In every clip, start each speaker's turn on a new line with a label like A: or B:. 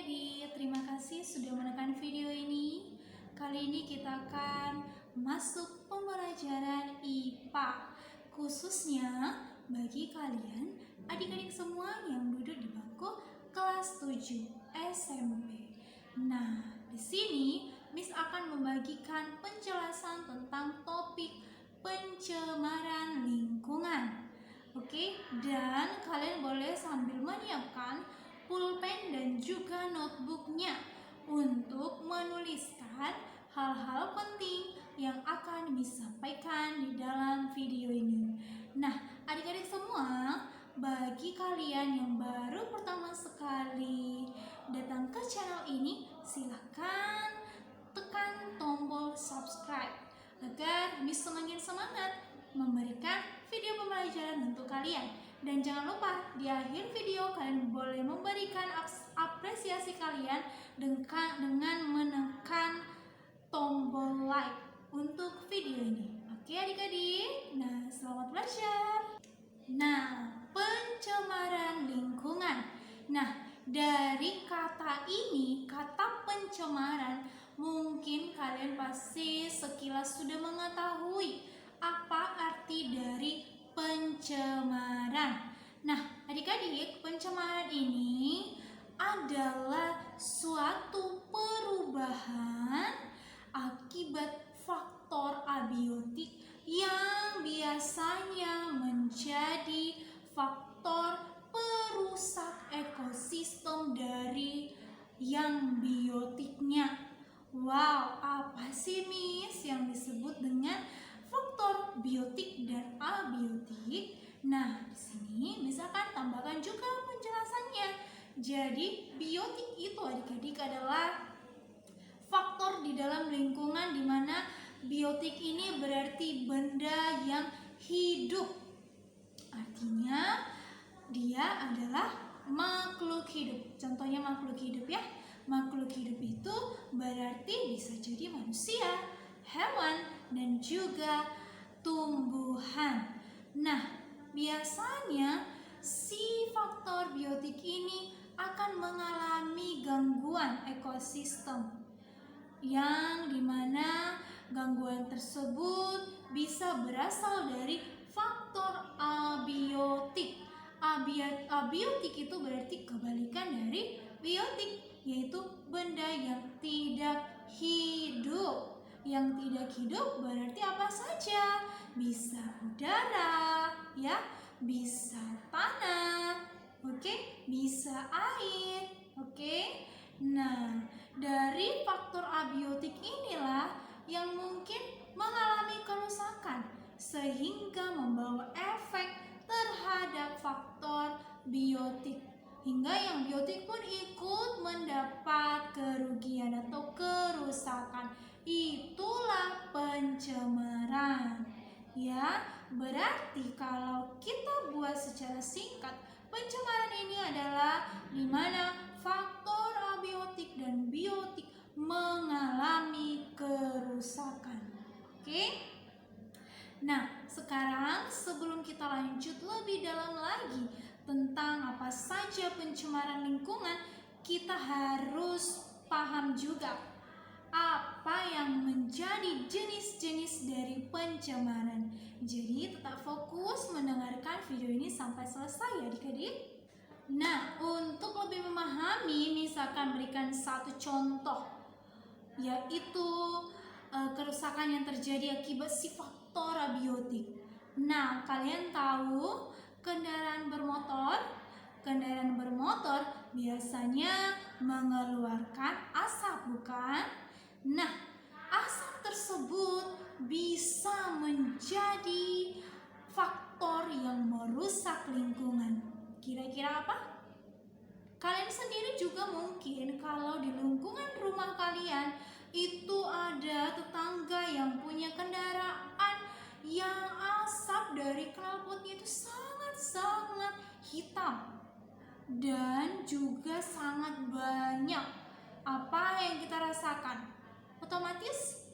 A: adik-adik, terima kasih sudah menekan video ini. Kali ini kita akan masuk pembelajaran IPA, khususnya bagi kalian adik-adik semua yang duduk di bangku kelas 7 SMP. Nah, di sini Miss akan membagikan penjelasan tentang topik pencemaran lingkungan. Oke, dan kalian boleh sambil menyiapkan pulpen dan juga notebooknya untuk menuliskan hal-hal penting yang akan disampaikan di dalam video ini. Nah, adik-adik semua, bagi kalian yang baru pertama sekali datang ke channel ini, silahkan tekan tombol subscribe agar Miss semakin semangat memberikan video pembelajaran untuk kalian. Dan jangan lupa di akhir video kalian boleh memberikan apresiasi kalian dengan menekan tombol like untuk video ini. Oke adik-adik, nah selamat belajar. Nah, pencemaran lingkungan. Nah, dari kata ini, kata pencemaran, mungkin kalian pasti sekilas sudah mengetahui apa arti dari pencemaran. Nah, adik-adik, pencemaran ini adalah suatu perubahan akibat faktor abiotik yang biasanya menjadi faktor perusak ekosistem dari yang biotiknya. Wow, apa sih Miss yang disebut dengan faktor biotik dan abiotik? Nah, di sini Miss akan tambahkan juga penjelasannya. Jadi, biotik itu adik-adik adalah faktor di dalam lingkungan di mana biotik ini berarti benda yang hidup. Artinya, dia adalah makhluk hidup. Contohnya makhluk hidup ya. Makhluk hidup itu berarti bisa jadi manusia, hewan, dan juga tumbuhan. Nah, biasanya si faktor biotik ini akan mengalami gangguan ekosistem yang dimana gangguan tersebut bisa berasal dari faktor abiotik. Abiotik itu berarti kebalikan dari biotik, yaitu benda yang tidak hidup. Yang tidak hidup berarti apa saja? Bisa udara, ya, bisa tanah, oke, bisa air, oke. Nah, dari faktor abiotik inilah yang mungkin mengalami kerusakan sehingga membawa efek terhadap faktor biotik, hingga yang biotik pun ikut mendapat kerugian atau kerusakan. Itulah pencemaran. Ya, berarti kalau kita buat secara singkat, pencemaran ini adalah di mana faktor abiotik dan biotik mengalami kerusakan. Oke? Nah, sekarang sebelum kita lanjut lebih dalam lagi tentang apa saja pencemaran lingkungan, kita harus paham juga apa yang menjadi jenis-jenis dari pencemaran. Jadi tetap fokus mendengarkan video ini sampai selesai ya adik-adik. Nah, untuk lebih memahami, misalkan berikan satu contoh, yaitu kerusakan yang terjadi akibat si faktor abiotik. Nah, kalian tahu kendaraan bermotor biasanya mengeluarkan asap, bukan? Nah, asap tersebut bisa menjadi faktor yang merusak lingkungan. Kira-kira apa? Kalian sendiri juga mungkin kalau di lingkungan rumah kalian itu ada tetangga yang punya kendaraan yang asap dari knalpotnya itu sangat-sangat hitam dan juga sangat banyak. Apa yang kita rasakan? Otomatis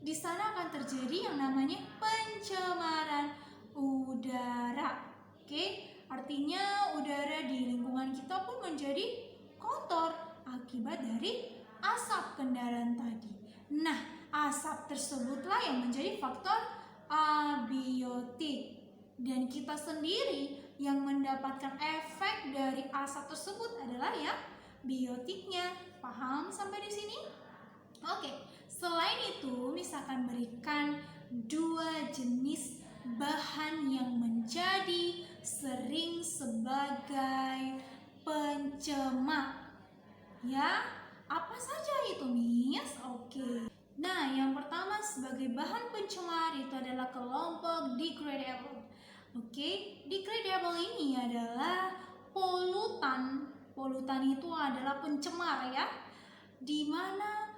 A: di sana akan terjadi yang namanya pencemaran udara. Oke, artinya udara di lingkungan kita pun menjadi kotor akibat dari asap kendaraan tadi. Nah, asap tersebutlah yang menjadi faktor abiotik. Dan kita sendiri yang mendapatkan efek dari asap tersebut adalah ya biotiknya. Paham sampai di sini? Oke, selain itu misalkan berikan 2 jenis bahan yang menjadi sering sebagai pencemar. Ya, apa saja itu, Miss? Oke. Nah, yang pertama sebagai bahan pencemar itu adalah kelompok degradable. Oke, degradable ini adalah polutan. Polutan itu adalah pencemar ya. Di mana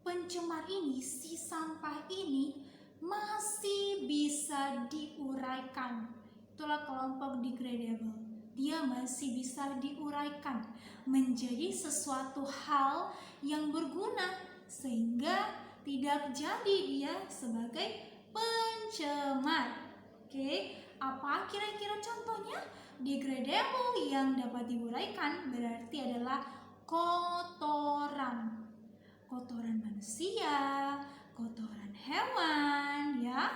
A: pencemar ini, si sampah ini masih bisa diuraikan. Itulah kelompok degradable. Dia masih bisa diuraikan menjadi sesuatu hal yang berguna sehingga tidak jadi dia sebagai pencemar. Oke, apa kira-kira contohnya? Degradable yang dapat diuraikan berarti adalah kotoran. Kotoran manusia, kotoran hewan ya,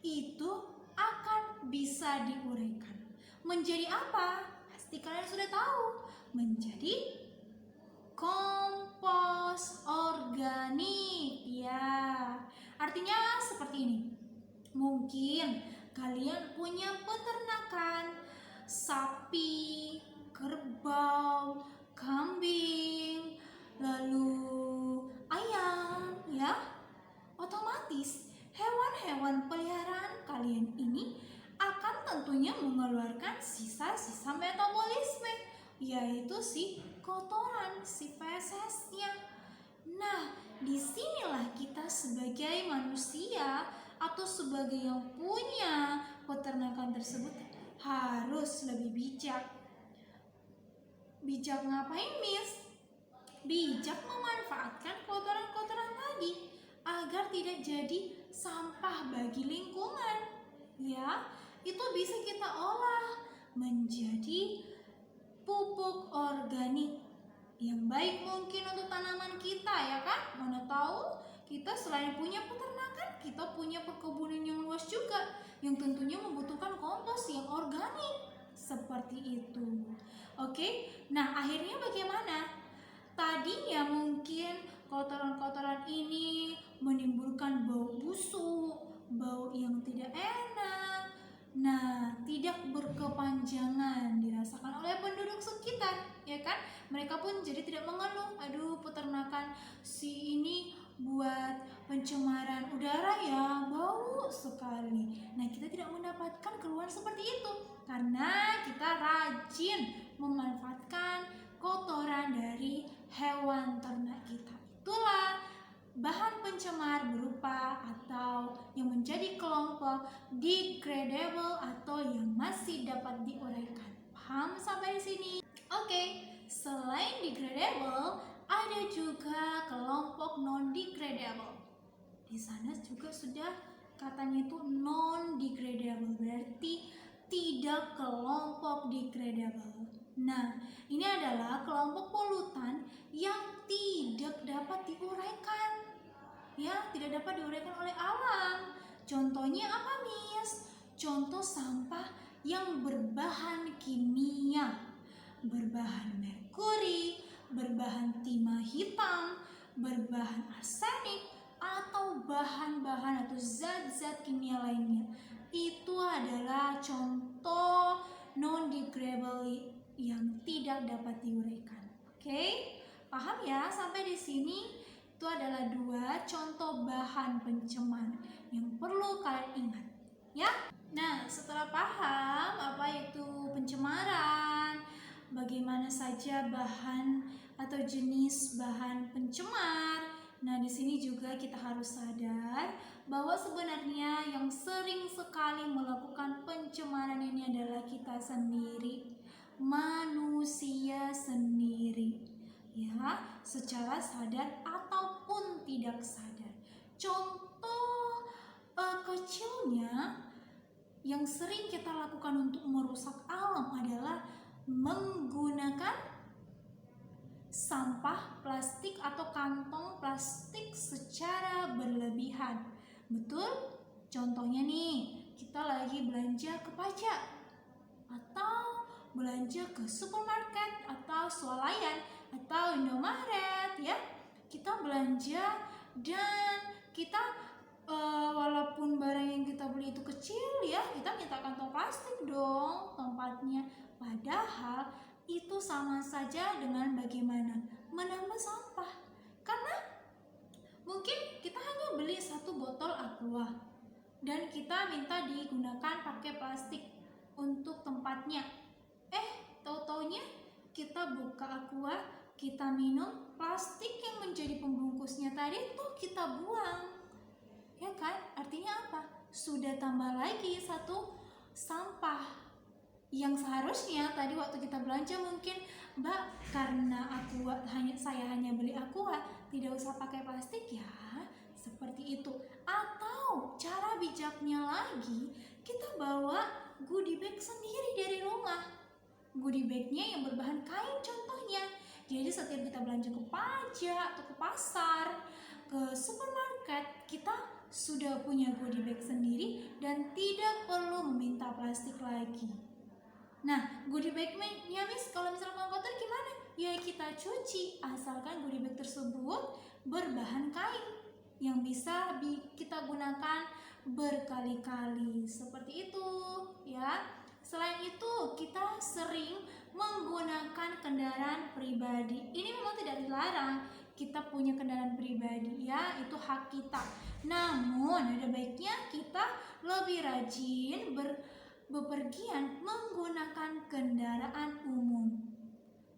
A: itu akan bisa diuraikan. Menjadi apa? Pasti kalian sudah tahu. Menjadi kompos organik ya. Artinya seperti ini. Mungkin kalian punya peternakan sapi, kerbau, kambing, lalu ayam ya. Otomatis hewan-hewan peliharaan kalian ini akan tentunya mengeluarkan sisa-sisa metabolisme, yaitu si kotoran, si fesesnya. Nah, disinilah kita sebagai manusia atau sebagai yang punya peternakan tersebut harus lebih bijak. Bijak ngapain, Miss? Bijak memanfaatkan kotoran-kotoran tadi agar tidak jadi sampah bagi lingkungan. Ya, itu bisa kita olah menjadi pupuk organik yang baik mungkin untuk tanaman kita ya kan. Mana tahu kita selain punya peternakan, kita punya perkebunan yang luas juga yang tentunya membutuhkan kompos yang organik seperti itu. Oke, nah akhirnya bagaimana? Tadinya mungkin kotoran-kotoran ini menimbulkan bau busuk, bau yang tidak enak. Nah, tidak berkepanjangan dirasakan oleh penduduk sekitar, ya kan? Mereka pun jadi tidak mengeluh, aduh peternakan si ini buat pencemaran udara ya, bau sekali. Nah, kita tidak mendapatkan keluhan seperti itu karena kita rajin memanfaatkan kotoran dari hewan ternak kita. Itulah bahan pencemar berupa atau yang menjadi kelompok degradable atau yang masih dapat diuraikan. Paham sampai di sini? Oke, selain degradable, ada juga kelompok non-degradable. Di sana juga sudah katanya itu non-degradable, berarti tidak kelompok degradable. Nah, ini adalah kelompok polutan yang tidak dapat diuraikan. Ya, tidak dapat diuraikan oleh alam. Contohnya apa, Miss? Contoh sampah yang berbahan kimia, berbahan merkuri, berbahan timah hitam, berbahan arsenik, atau bahan-bahan atau zat-zat kimia lainnya. Itu adalah contoh non-degradable yang tidak dapat diuraikan. Oke? Paham ya sampai di sini? Itu adalah 2 contoh bahan pencemar yang perlu kalian ingat. Ya? Nah, setelah paham apa itu pencemaran, bagaimana saja bahan atau jenis bahan pencemar. Nah, di sini juga kita harus sadar bahwa sebenarnya yang sering sekali melakukan pencemaran ini adalah kita sendiri, manusia sendiri. Ya, secara sadar ataupun tidak sadar. Contoh kecilnya yang sering kita lakukan untuk merusak alam adalah menggunakan sampah plastik atau kantong plastik secara berlebihan. Betul? Contohnya nih, kita lagi belanja ke pajak atau belanja ke supermarket atau swalayan atau Indomaret ya. Kita belanja dan kita walaupun barang yang kita beli itu kecil ya, kita minta kantong plastik dong tempatnya. Padahal itu sama saja dengan bagaimana menambah sampah. Karena mungkin kita hanya beli 1 botol aqua dan kita minta digunakan pakai plastik untuk tempatnya. Tahu-taunya kita buka aqua, kita minum, plastik yang menjadi pembungkusnya tadi tuh kita buang. Ya kan? Artinya apa? Sudah tambah lagi 1 sampah. Yang seharusnya tadi waktu kita belanja mungkin, Mbak, karena saya hanya beli aqua, tidak usah pakai plastik ya. Seperti itu. Atau cara bijaknya lagi, kita bawa goodie bag sendiri dari rumah. Goodie bagnya yang berbahan kain contohnya. Jadi setiap kita belanja ke pajak atau ke pasar, ke supermarket, kita sudah punya goodie bag sendiri dan tidak perlu meminta plastik lagi. Nah, goodie bagnya Miss, kalau misalkan kotor gimana? Ya kita cuci, asalkan goodie bag tersebut berbahan kain yang bisa kita gunakan berkali-kali. Seperti itu ya. Selain itu, kita sering menggunakan kendaraan pribadi. Ini memang tidak dilarang kita punya kendaraan pribadi ya, itu hak kita. Namun ada baiknya kita lebih rajin bepergian menggunakan kendaraan umum.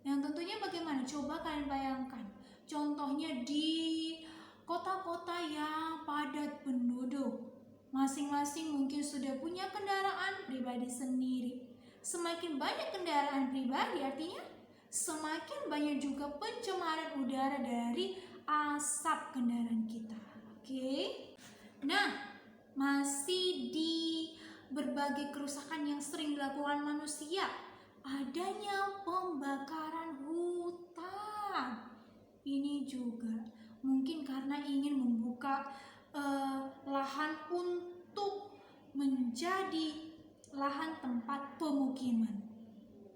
A: Yang tentunya bagaimana? Coba kalian bayangkan. Contohnya di kota-kota yang padat penduduk. Masing-masing mungkin sudah punya kendaraan pribadi sendiri. Semakin banyak kendaraan pribadi artinya semakin banyak juga pencemaran udara dari asap kendaraan kita. Oke. Nah, masih di berbagai kerusakan yang sering dilakukan manusia, adanya pembakaran hutan. Ini juga mungkin karena ingin membuka lahan untuk menjadi lahan tempat pemukiman,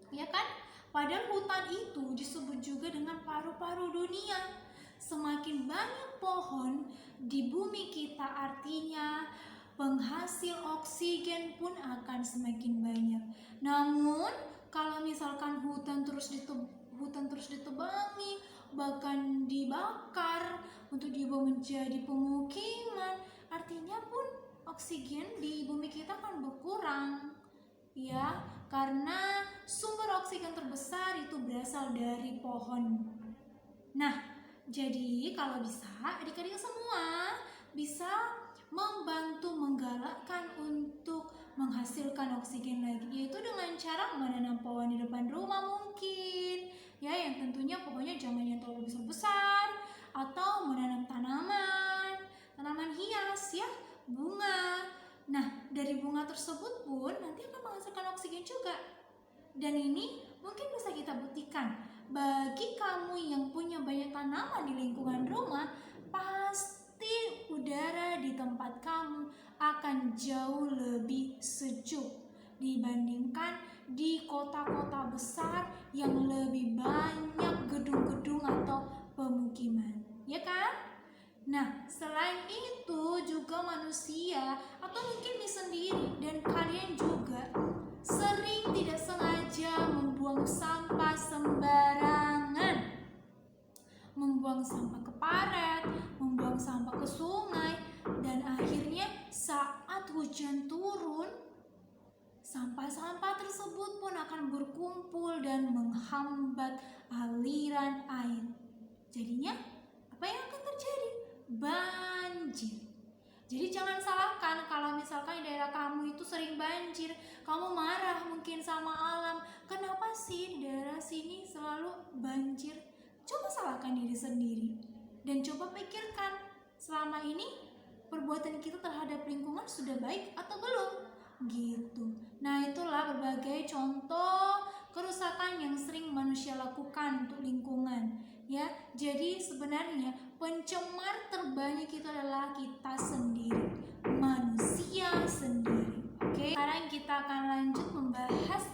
A: ya kan? Padahal hutan itu disebut juga dengan paru-paru dunia. Semakin banyak pohon di bumi kita, artinya penghasil oksigen pun akan semakin banyak. Namun kalau misalkan hutan terus ditebangi, bahkan dibakar untuk diubah menjadi pemukiman, artinya pun oksigen di bumi kita akan berkurang ya, karena sumber oksigen terbesar itu berasal dari pohon. Nah, jadi kalau bisa adik-adik semua bisa membantu menggalakkan untuk menghasilkan oksigen lagi, yaitu dengan cara menanam pohon di depan rumah mungkin ya, yang tentunya pokoknya jangan yang terlalu besar-besar, atau menanam tanaman hias ya, bunga. Nah, dari bunga tersebut pun nanti akan menghasilkan oksigen juga. Dan ini mungkin bisa kita buktikan. Bagi kamu yang punya banyak tanaman di lingkungan rumah, pasti udara di tempat kamu akan jauh lebih sejuk dibandingkan di kota-kota besar yang lebih banyak gedung-gedung atau pemukiman, ya kan? Nah, selain itu juga manusia atau mungkin diri sendiri dan kalian juga sering tidak sengaja membuang sampah sembarangan. Membuang sampah ke paret, membuang sampah ke sungai, dan akhirnya saat hujan turun, sampah-sampah tersebut pun akan berkumpul dan menghambat aliran air. Jadinya apa yang akan terjadi? Banjir. Jadi jangan salahkan kalau misalkan di daerah kamu itu sering banjir, kamu marah mungkin sama alam. Kenapa sih di daerah sini selalu banjir? Coba salahkan diri sendiri dan coba pikirkan selama ini perbuatan kita terhadap lingkungan sudah baik atau belum? Gitu. Nah, itulah berbagai contoh kerusakan yang sering manusia lakukan untuk lingkungan. ya. Jadi sebenarnya pencemar terbanyak itu adalah kita sendiri, manusia sendiri. Oke, sekarang kita akan lanjut membahas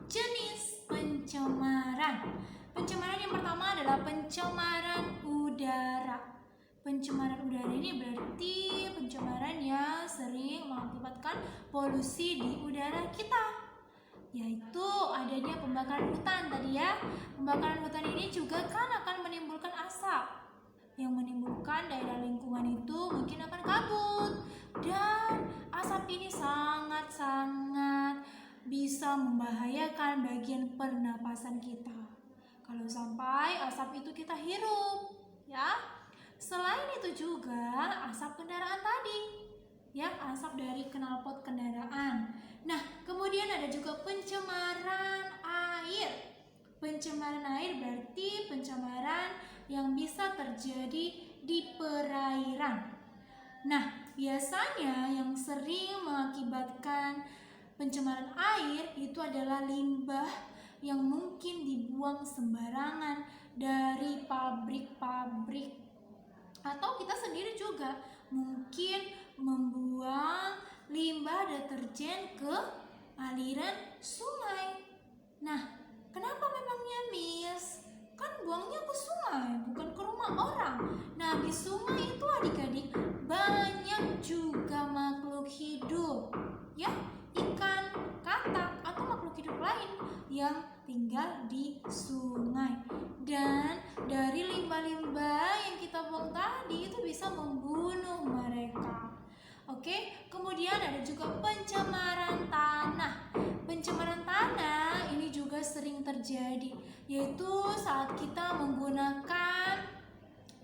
A: jenis pencemaran. Pencemaran yang pertama adalah pencemaran udara. Pencemaran udara ini berarti pencemaran yang sering mengakibatkan polusi di udara kita, yaitu adanya pembakaran hutan tadi ya. Pembakaran hutan ini juga kan akan menimbulkan asap, yang menimbulkan daerah lingkungan itu mungkin akan kabut, dan asap ini sangat-sangat bisa membahayakan bagian pernapasan kita kalau sampai asap itu kita hirup, ya. Selain itu juga asap kendaraan tadi, ya, asap dari knalpot kendaraan. Nah, kemudian ada juga pencemaran air. Pencemaran air berarti pencemaran yang bisa terjadi di perairan. Nah, biasanya yang sering mengakibatkan pencemaran air itu adalah limbah yang mungkin dibuang sembarangan dari pabrik-pabrik, atau kita sendiri juga mungkin membuang limbah deterjen ke aliran sungai. Nah, kenapa memangnya Miss? Kan buangnya ke sungai, bukan ke rumah orang. Nah, di sungai itu adik-adik banyak juga makhluk hidup, ya, ikan, katak, atau makhluk hidup lain yang tinggal di sungai. Dan dari limbah-limbah yang kita buang tadi itu bisa membunuh mereka. Oke, kemudian ada juga pencemaran tanah. Pencemaran tanah ini juga sering terjadi, yaitu saat kita menggunakan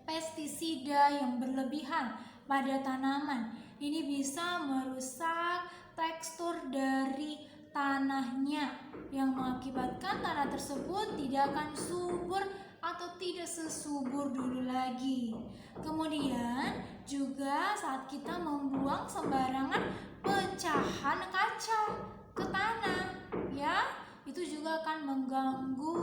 A: pestisida yang berlebihan pada tanaman. Ini bisa merusak tekstur dari tanahnya, yang mengakibatkan tanah tersebut tidak akan subur atau tidak sesubur dulu lagi. Kemudian juga saat kita membuang sembarangan pecahan kaca ke tanah, ya, itu juga akan mengganggu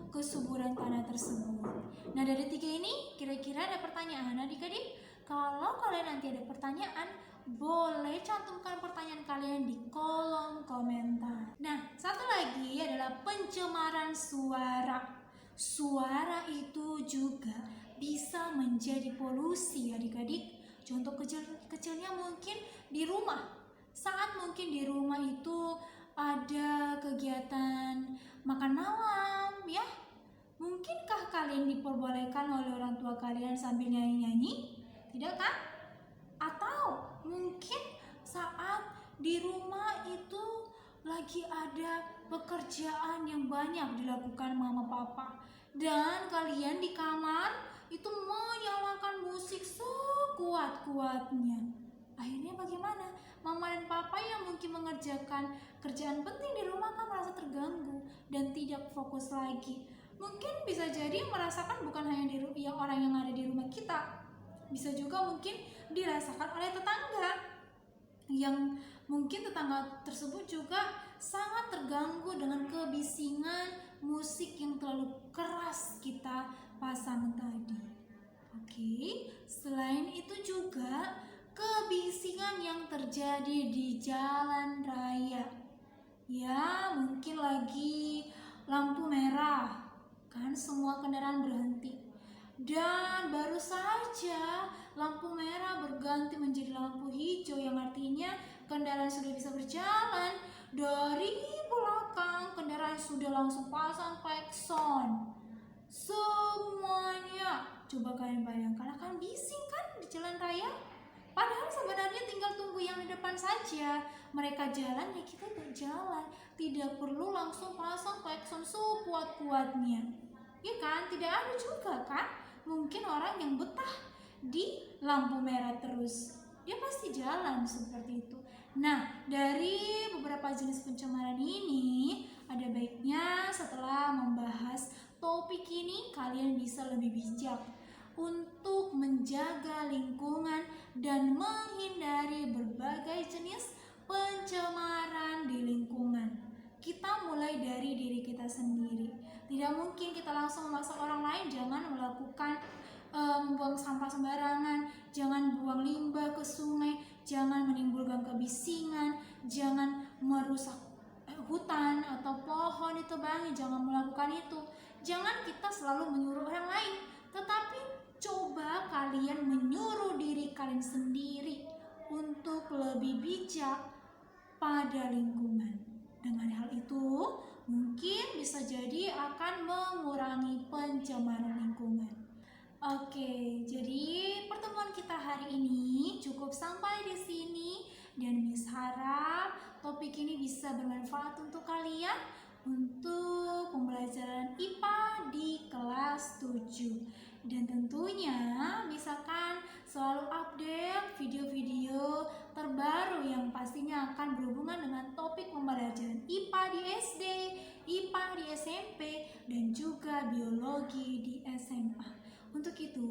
A: kesuburan tanah tersebut. Nah, dari tiga ini kira-kira ada pertanyaan adik-adik? Kalau kalian nanti ada pertanyaan, boleh cantumkan pertanyaan kalian di kolom komentar. Nah, satu lagi adalah pencemaran suara. Suara itu juga bisa menjadi polusi adik-adik. Contoh kecilnya mungkin di rumah. Saat mungkin di rumah itu ada kegiatan makan malam, ya. Mungkinkah kalian diperbolehkan oleh orang tua kalian sambil nyanyi-nyanyi? Tidak kan? Atau mungkin saat di rumah itu lagi ada pekerjaan yang banyak dilakukan mama papa, dan kalian di kamar itu menyalakan musik sekuat-kuatnya. Akhirnya bagaimana? Mama dan papa yang mungkin mengerjakan kerjaan penting di rumah kan merasa terganggu dan tidak fokus lagi. Mungkin bisa jadi merasakan bukan hanya orang yang ada di rumah kita, bisa juga mungkin dirasakan oleh tetangga, yang mungkin tetangga tersebut juga sangat terganggu dengan kebisingan musik yang terlalu keras kita pasang tadi. Oke, selain itu juga kebisingan yang terjadi di jalan raya. Ya, mungkin lagi lampu merah, kan semua kendaraan berhenti. Dan baru saja lampu merah berganti menjadi lampu hijau, yang artinya kendaraan sudah bisa berjalan. Dari belakang kendaraan sudah langsung pasang klakson. Semuanya, coba kalian bayangkan, akan bising kan di jalan raya? Padahal sebenarnya tinggal tunggu yang di depan saja. Mereka jalan, ya kita berjalan. Tidak perlu langsung pasang klakson sekuat-kuatnya. Ya kan? Tidak ada juga kan? Mungkin orang yang betah di lampu merah terus, dia pasti jalan seperti itu. Nah, dari beberapa jenis pencemaran ini, ada baiknya setelah membahas topik ini kalian bisa lebih bijak untuk menjaga lingkungan dan menghindari berbagai jenis pencemaran di lingkungan. Kita mulai dari diri kita sendiri. Tidak mungkin kita langsung memaksa orang lain jangan melakukan membuang sampah sembarangan, jangan buang limbah ke sungai, jangan menimbulkan kebisingan, jangan merusak hutan atau pohon ditebangi, jangan melakukan itu. Jangan kita selalu menyuruh orang lain, tetapi coba kalian menyuruh diri kalian sendiri untuk lebih bijak pada lingkungan. Dengan hal itu, mungkin bisa jadi akan mengurangi pencemaran lingkungan. Oke, jadi pertemuan kita hari ini cukup sampai di sini dan Miss harap topik ini bisa bermanfaat untuk kalian untuk pembelajaran IPA di kelas 7. Dan tentunya misalkan selalu update video-video terbaru yang pastinya akan berhubungan dengan topik pembelajaran IPA di SD, IPA di SMP, dan juga biologi di SMA. Untuk itu,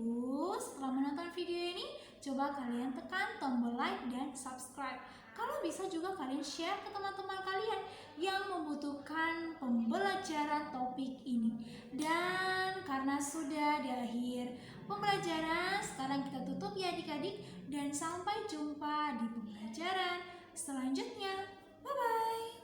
A: setelah menonton video ini, coba kalian tekan tombol like dan subscribe. Kalau bisa juga kalian share ke teman-teman kalian yang membutuhkan pembelajaran topik ini. Dan karena sudah di akhir pembelajaran, sekarang kita tutup ya adik-adik. Dan sampai jumpa di pembelajaran selanjutnya. Bye-bye.